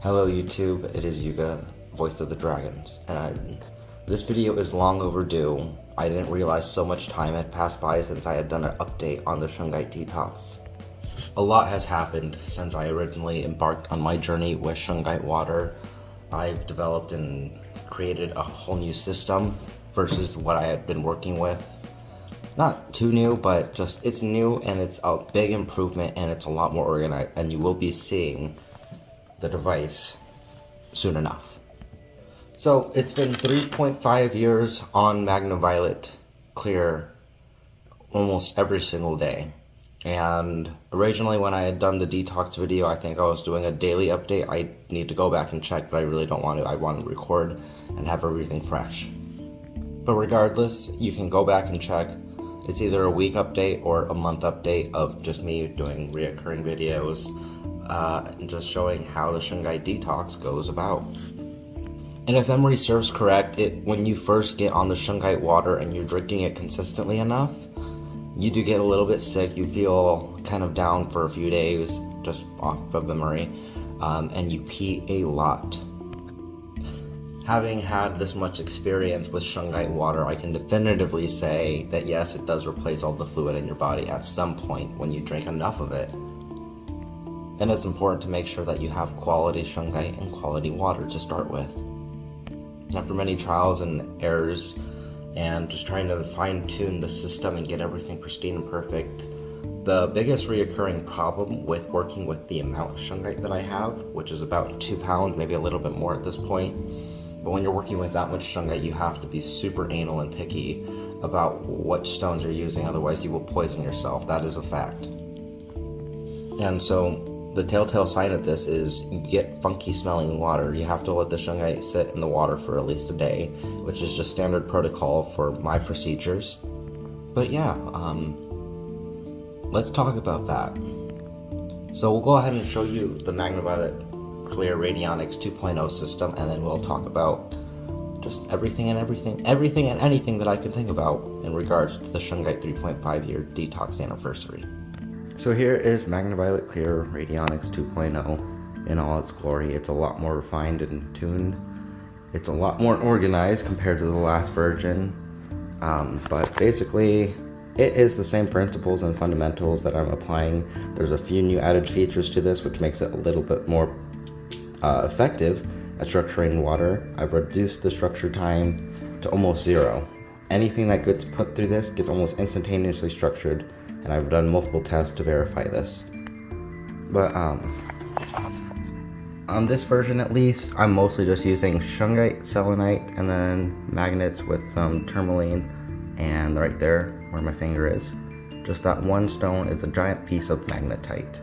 Hello YouTube, it is Yuuga, voice of the dragons, and this video is long overdue. I didn't realize so much time had passed by since I had done an update on the Shungite Detox. A lot has happened since I originally embarked on my journey with Shungite Water. I've developed and created a whole new system versus what I had been working with. Not too new, but just it's new and it's a big improvement and it's a lot more organized, and you will be seeing the device soon enough. So it's been 3.5 years on Magna-Violet clear almost every single day. And originally when I had done the detox video, I think I was doing a daily update. I need to go back and check, but I really don't want to. I want to record and have everything fresh. But regardless, you can go back and check. It's either a week update or a month update of just me doing reoccurring videos and just showing how the Shungite Detox goes about. And if memory serves correct, when you first get on the Shungite water and you're drinking it consistently enough, you do get a little bit sick. You feel kind of down for a few days, just off of memory, and you pee a lot. Having had this much experience with Shungite water, I can definitively say that yes, it does replace all the fluid in your body at some point when you drink enough of it. And it's important to make sure that you have quality Shungite and quality water to start with. After many trials and errors, and just trying to fine-tune the system and get everything pristine and perfect, the biggest reoccurring problem with working with the amount of Shungite that I have, which is about 2 pounds, maybe a little bit more at this point, but when you're working with that much Shungite, you have to be super anal and picky about what stones you're using, otherwise you will poison yourself. That is a fact. And so the telltale sign of this is you get funky smelling water. You have to let the Shungite sit in the water for at least a day, which is just standard protocol for my procedures. But yeah, let's talk about that. So we'll go ahead and show you the Magna-Violet Clear Radionics 2.0 system, and then we'll talk about just everything and anything that I can think about in regards to the Shungite 3.5 year detox anniversary. So here is Magna-Violet Clear Radionics 2.0 in all its glory. It's a lot more refined and tuned. It's a lot more organized compared to the last version. But basically, it is the same principles and fundamentals that I'm applying. There's a few new added features to this, which makes it a little bit more effective at structuring water. I've reduced the structure time to almost 0. Anything that gets put through this gets almost instantaneously structured, and I've done multiple tests to verify this. But on this version at least, I'm mostly just using Shungite, selenite, and then magnets with some tourmaline, and right there where my finger is, just that one stone is a giant piece of magnetite.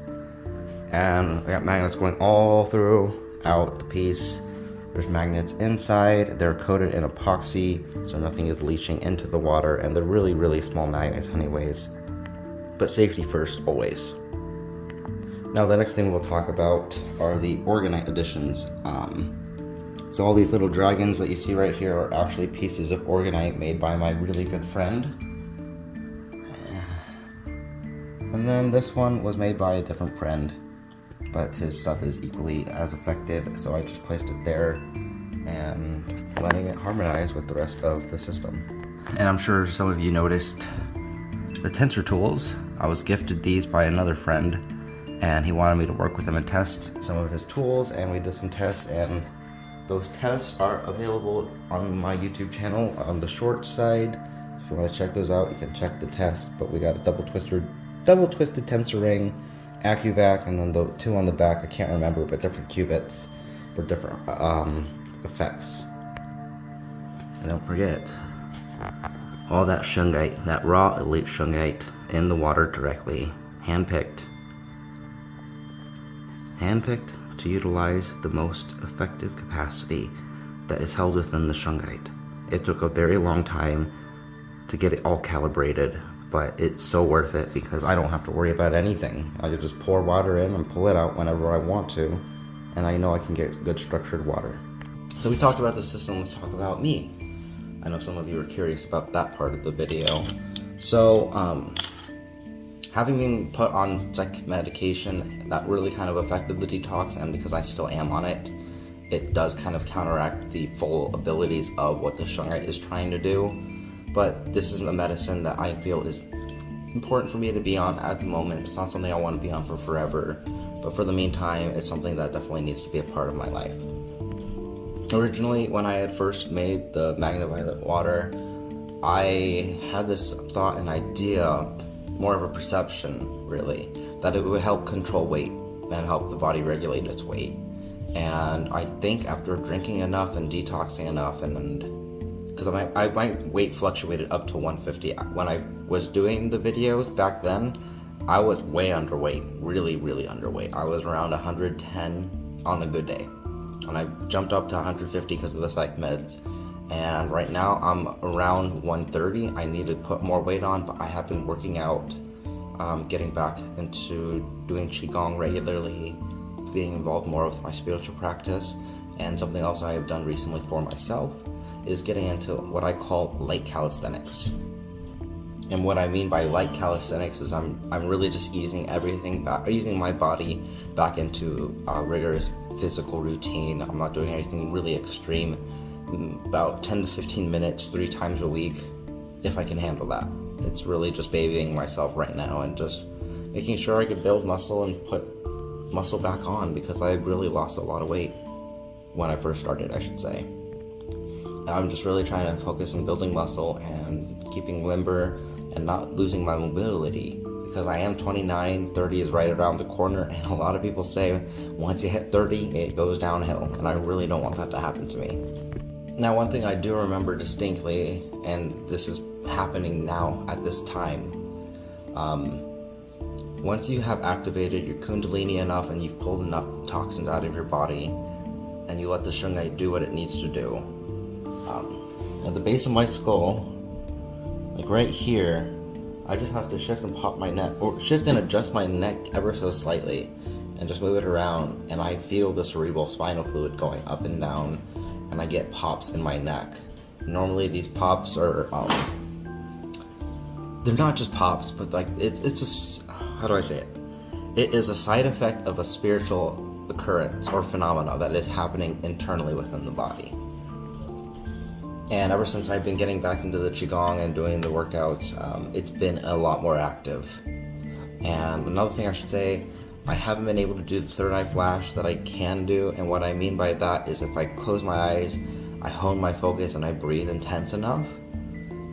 And I got magnets going all throughout the piece. There's magnets inside, they're coated in epoxy so nothing is leaching into the water, and they're really, really small magnets anyways. But safety first, always. Now the next thing we'll talk about are the Organite additions. So all these little dragons that you see right here are actually pieces of Organite made by my really good friend. And then this one was made by a different friend, but his stuff is equally as effective, so I just placed it there and letting it harmonize with the rest of the system. And I'm sure some of you noticed the tensor tools. I was gifted these by another friend, and he wanted me to work with him and test some of his tools, and we did some tests, and those tests are available on my YouTube channel on the short side. If you want to check those out, you can check the test. But we got a double twisted tensor ring, AccuVac, and then the two on the back, I can't remember, but different qubits for different effects. And don't forget, all that Shungite, that raw elite Shungite in the water directly, handpicked to utilize the most effective capacity that is held within the Shungite. It took a very long time to get it all calibrated, but it's so worth it because I don't have to worry about anything. I can just pour water in and pull it out whenever I want to, and I know I can get good structured water. So we talked about the system, let's talk about me. I know some of you are curious about that part of the video. So, having been put on psych medication, that really kind of affected the detox, and because I still am on it, it does kind of counteract the full abilities of what the Shungite is trying to do. But this is a medicine that I feel is important for me to be on at the moment. It's not something I want to be on for forever, but for the meantime, it's something that definitely needs to be a part of my life. Originally, when I had first made the Magna-Violet water, I had this thought and idea, more of a perception really, that it would help control weight and help the body regulate its weight. And I think after drinking enough and detoxing enough, and because my weight fluctuated up to 150. When I was doing the videos back then, I was way underweight, really underweight. I was around 110 on a good day, and I jumped up to 150 because of the psych meds. And right now I'm around 130. I need to put more weight on, but I have been working out, getting back into doing Qigong regularly, being involved more with my spiritual practice. And something else I have done recently for myself is getting into what I call light calisthenics. And what I mean by light calisthenics is I'm really just easing everything back, easing my body back into a rigorous physical routine. I'm not doing anything really extreme. About 10 to 15 minutes 3 times a week, if I can handle that. It's really just babying myself right now and just making sure I can build muscle and put muscle back on, because I really lost a lot of weight when I first started, I should say. And I'm just really trying to focus on building muscle and keeping limber and not losing my mobility, because I am 29, 30 is right around the corner, and a lot of people say once you hit 30 it goes downhill, and I really don't want that to happen to me. Now, one thing I do remember distinctly, and this is happening now at this time, once you have activated your Kundalini enough and you've pulled enough toxins out of your body, and you let the Shungite do what it needs to do, at the base of my skull, like right here, I just have to shift and pop my neck, or shift and adjust my neck ever so slightly, and just move it around, and I feel the cerebral spinal fluid going up and down, and I get pops in my neck. Normally these pops are, they're not just pops, but like, it's a, how do I say it? It is a side effect of a spiritual occurrence or phenomena that is happening internally within the body. And ever since I've been getting back into the Qigong and doing the workouts, it's been a lot more active. And another thing I should say, I haven't been able to do the third eye flash that I can do, and what I mean by that is if I close my eyes, I hone my focus, and I breathe intense enough,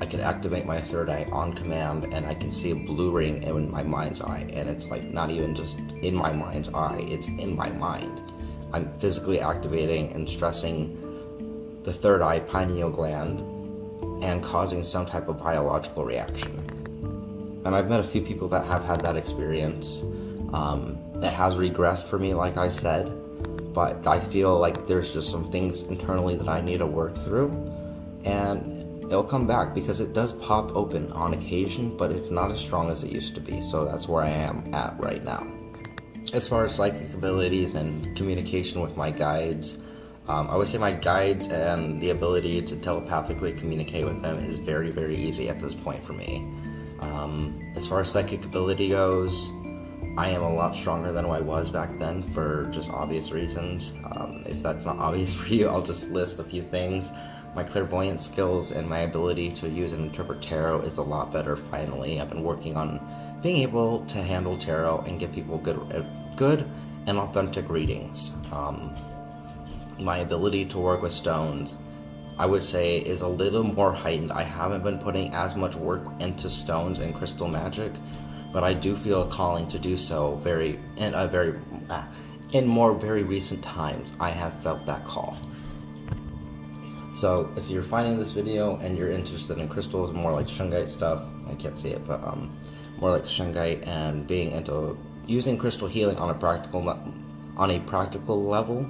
I can activate my third eye on command, and I can see a blue ring in my mind's eye, and it's like not even just in my mind's eye, it's in my mind. I'm physically activating and stressing the third eye pineal gland and causing some type of biological reaction. And I've met a few people that have had that experience. That has regressed for me, like I said, but I feel like there's just some things internally that I need to work through, and it'll come back, because it does pop open on occasion, but it's not as strong as it used to be. So that's where I am at right now. As far as psychic abilities and communication with my guides, I would say my guides and the ability to telepathically communicate with them is very easy at this point for me. As far as psychic ability goes, I am a lot stronger than I was back then for just obvious reasons. If that's not obvious for you, I'll just list a few things. My clairvoyant skills and my ability to use and interpret tarot is a lot better finally. I've been working on being able to handle tarot and give people good and authentic readings. My ability to work with stones, I would say, is a little more heightened. I haven't been putting as much work into stones and crystal magic, but I do feel a calling to do so in more very recent times. I have felt that call. So if you're finding this video and you're interested in crystals, more like Shungite stuff, I can't see it, but more like Shungite, and being into using crystal healing on a practical level,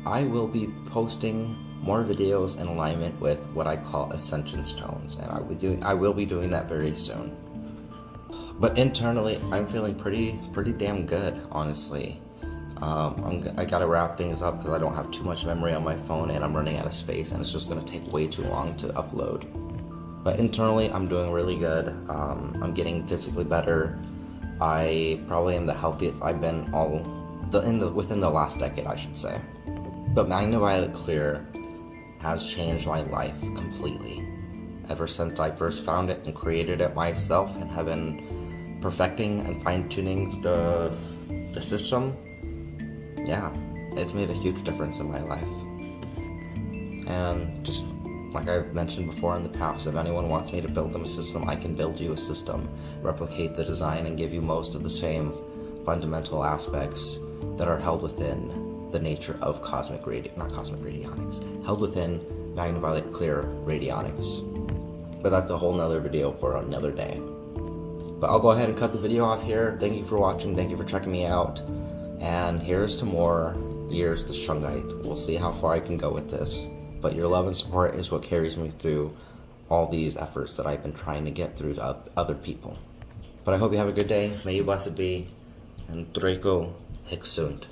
I will be posting more videos in alignment with what I call ascension stones, and I will be doing that very soon. But internally, I'm feeling pretty damn good, honestly. I gotta wrap things up because I don't have too much memory on my phone, and I'm running out of space, and it's just gonna take way too long to upload. But internally, I'm doing really good. I'm getting physically better. I probably am the healthiest I've been within the last decade, I should say. But Magna-Violet Clear has changed my life completely. Ever since I first found it and created it myself and have been perfecting and fine-tuning the system, yeah, it's made a huge difference in my life. And just like I've mentioned before in the past, if anyone wants me to build them a system, I can build you a system, replicate the design, and give you most of the same fundamental aspects that are held within the nature of Cosmic.radionics, held within Magna-Violet Clear radionics. But that's a whole nother video for another day. But I'll go ahead and cut the video off here. Thank you for watching, thank you for checking me out, and here's to more years to Shungite. We'll see how far I can go with this. But your love and support is what carries me through all these efforts that I've been trying to get through to other people. But I hope you have a good day. May you blessed be. And Draco Hic sunt.